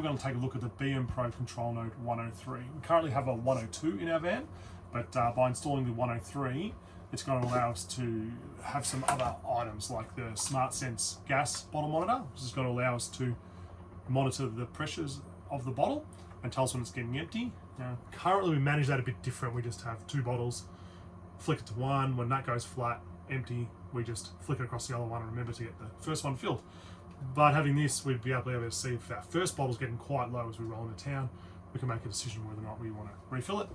going to take a look at the BMPRO control node 103. We currently have a 102 in our van, but by installing the 103, it's going to allow us to have some other items like the SmartSense gas bottle monitor, which is going to allow us to monitor the pressures of the bottle and tell us when it's getting empty. Now, currently we manage that a bit different. We just have two bottles, flick it to one. When that goes flat, empty, we just flick it across the other one and remember to get the first one filled. But having this, we'd be able to see if our first bottle's getting quite low as we roll into town. We can make a decision whether or not we want to refill it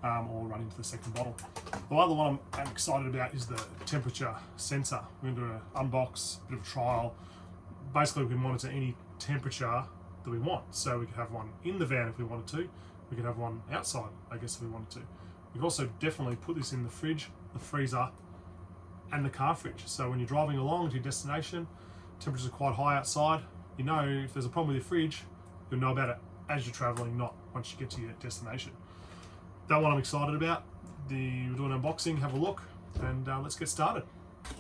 or run into the second bottle. The other one I'm excited about is the temperature sensor. We're going to do an unbox, a bit of a trial. Basically, we can monitor any temperature that we want. So we could have one in the van if we wanted to. We could have one outside, I guess, if we wanted to. We could also definitely put this in the fridge, the freezer, and the car fridge. So when you're driving along to your destination, temperatures are quite high outside, you know if there's a problem with your fridge, you'll know about it as you're traveling, not once you get to your destination. That one I'm excited about. We'll do an unboxing, have a look, and let's get started.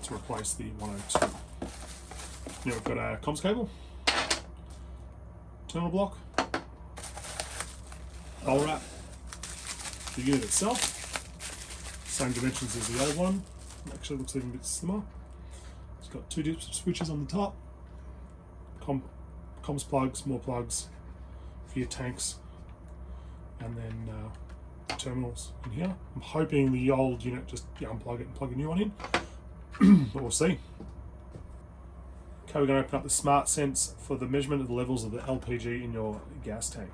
To replace the 102. Now we've got a comms cable, terminal block, bubble wrap, the unit itself, same dimensions as the other one, actually looks even a bit slimmer. It's got two switches on the top, comms plugs, more plugs for your tanks, and then terminals in here. I'm hoping the old unit just unplug it and plug a new one in, but we'll see. Okay, we're going to open up the SmartSense for the measurement of the levels of the LPG in your gas tank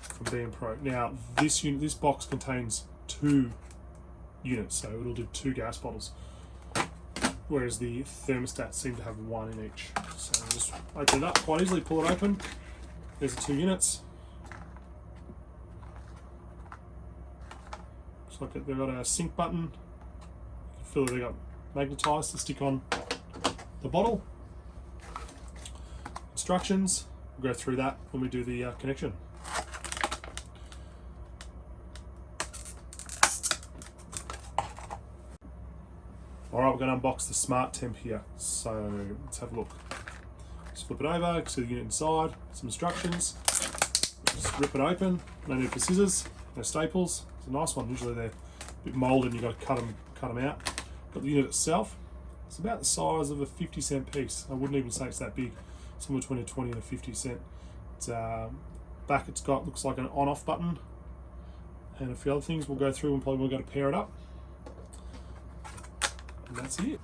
from BMPRO. Now, this box contains 2 units, so it'll do 2 gas bottles, whereas the thermostats seem to have 1 in each. So we'll just open it up quite easily, pull it open. There's the 2 units. Looks like they've got a sync button. You can feel that they got magnetised to stick on the bottle. Instructions, we'll go through that when we do the connection. Alright, we're going to unbox the SmartTemp here, so let's have a look. Just flip it over, you can see the unit inside, some instructions. Just rip it open, no need for scissors, no staples. It's a nice one, usually they're a bit moulded and you've got to cut them out. Got the unit itself, it's about the size of a 50-cent piece. I wouldn't even say it's that big, somewhere between a 20 and a 50 cent. It's, back it's got, looks like an on-off button, and a few other things we'll go through and probably we'll go to pair it up. And that's it.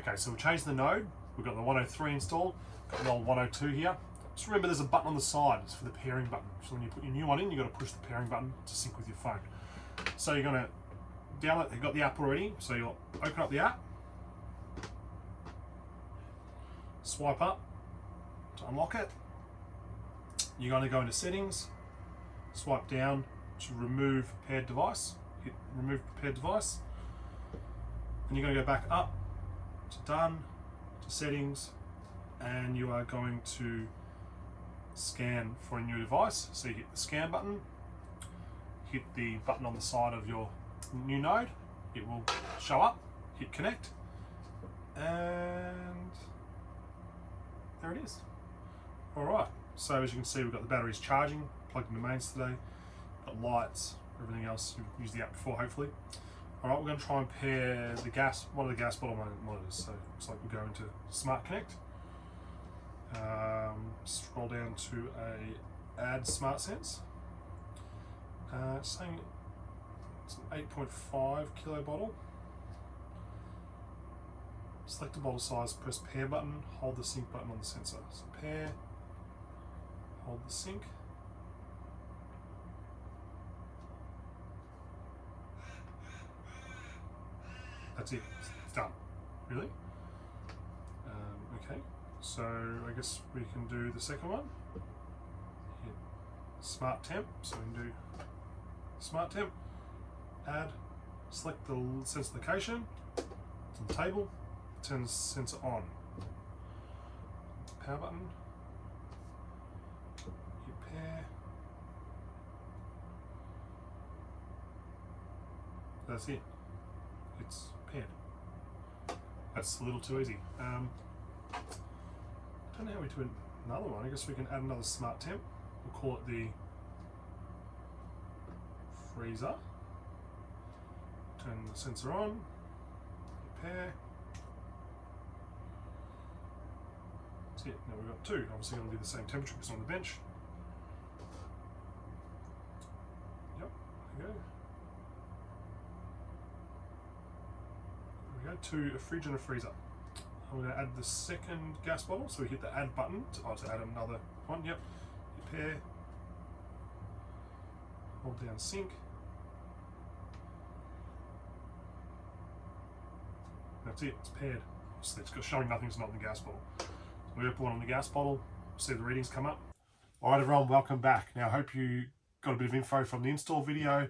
Okay, so we'll change the node. We've got the 103 installed, got the old 102 here. Just remember there's a button on the side, it's for the pairing button. So when you put your new one in, you've got to push the pairing button to sync with your phone. So you're going to download, you've got the app already, so you'll open up the app, swipe up to unlock it. You're going to go into settings, swipe down to remove paired device, hit remove paired device, and you're going to go back up to done, to settings, and you are going to scan for a new device. So you hit the scan button, hit the button on the side of your new node, it will show up, hit connect, and there it is. Alright, so as you can see we've got the batteries charging, plugged into mains today, got lights, everything else, you've used the app before hopefully. Alright, we're going to try and pair the one of the gas bottle monitors. So looks like we'll go into SmartConnect, scroll down to add SmartSense, saying it's an 8.5 kilo bottle. select the bottle size, press pair button, hold the sync button on the sensor. So pair, hold the sync. That's it, it's done. Really? Okay, so I guess we can do the second one. Hit SmartTemp, so we can do SmartTemp, add, select the sensor location, it's on the table, turn the sensor on. Power button, hit pair. That's it. It's paired. That's a little too easy. I don't know how we do another one. I guess we can add another SmartTemp. We'll call it the freezer. Turn the sensor on, hit pair. That's it. Now we've got two. Obviously going to do the same temperature because it's on the bench. Yep, there we go. There we go, to a fridge and a freezer. I'm going to add the second gas bottle, so we hit the add button to add another one. Yep, hit pair, hold down sync. That's it, it's paired. So it's showing nothing's not in the gas bottle. So we open one on the gas bottle, see the readings come up. Alright everyone, welcome back. Now I hope you got a bit of info from the install video,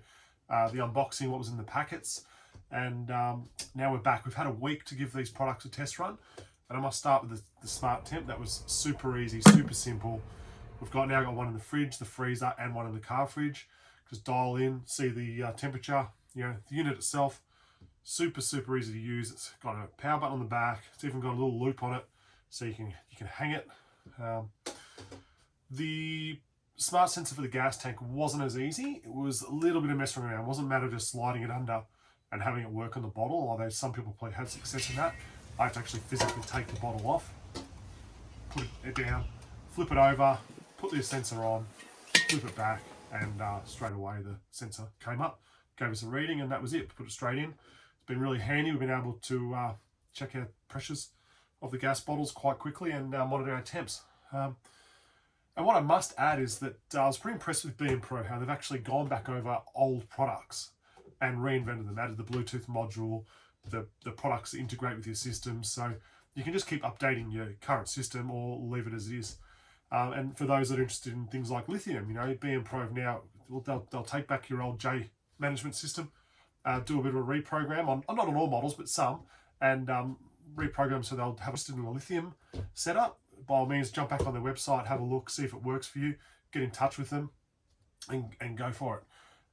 the unboxing, what was in the packets. And now we're back. We've had a week to give these products a test run, and I must start with the SmartTemp. That was super easy, super simple. We've now got one in the fridge, the freezer, and one in the car fridge. Just dial in, see the temperature. You know, the unit itself, super easy to use. It's got a power button on the back. It's even got a little loop on it, so you can hang it. The smart sensor for the gas tank wasn't as easy. It was a little bit of messing around. It wasn't a matter of just sliding it under and having it work on the bottle, although some people probably had success in that. I have to actually physically take the bottle off, put it down, flip it over, put the sensor on, flip it back, and straight away the sensor came up, gave us a reading, and that was it. Put it straight in. It's been really handy. We've been able to check our pressures of the gas bottles quite quickly and monitor our temps. And what I must add is that I was pretty impressed with BMPRO, how they've actually gone back over old products and reinvented them, added the Bluetooth module, the products that integrate with your system, so you can just keep updating your current system or leave it as it is. And for those that are interested in things like lithium, you know, BMPRO now, they'll take back your old J management system, do a bit of a reprogram on, not on all models, but some, and reprogram so they'll have a lithium setup. By all means, jump back on their website, have a look, see if it works for you, get in touch with them, and go for it.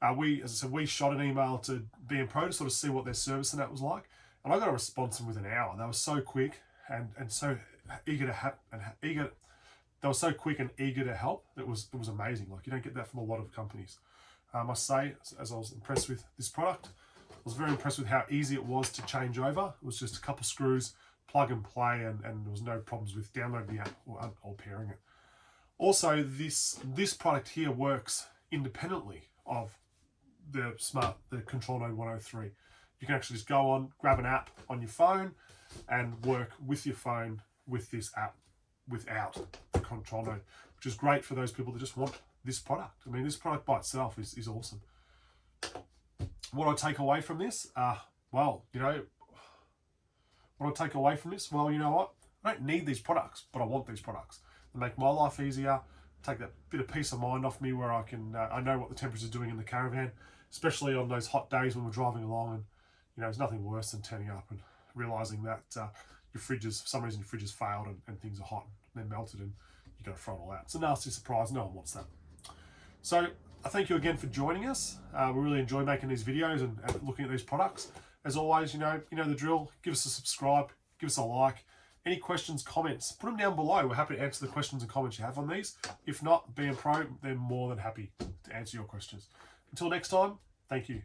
As I said, we shot an email to BMPRO to sort of see what their service and that was like, and I got a response in within an hour. They were so quick and so eager to they were so quick and eager to help. It was amazing. Like, you don't get that from a lot of companies. I must say, as I was impressed with this product, I was very impressed with how easy it was to change over. It was just a couple screws, plug and play, and there was no problems with downloading the app or pairing it. Also, this product here works independently of the Control Node 103. You can actually just go on, grab an app on your phone, and work with your phone with this app without the Control Node, which is great for those people that just want this product. I mean, this product by itself is awesome. What I take away from this, well, you know, what I take away from this, well, you know what? I don't need these products, but I want these products. They make my life easier, take that bit of peace of mind off me where I can, I know what the temperature is doing in the caravan, especially on those hot days when we're driving along, and you know, there's nothing worse than turning up and realizing that your fridges, for some reason your fridge has failed and things are hot and they're melted and you got to throw it all out. It's a nasty surprise, no one wants that. So I thank you again for joining us. We really enjoy making these videos and looking at these products. As always, you know the drill. Give us a subscribe, give us a like. Any questions, comments, put them down below. We're happy to answer the questions and comments you have on these. If not, BMPRO, they're more than happy to answer your questions. Until next time, thank you.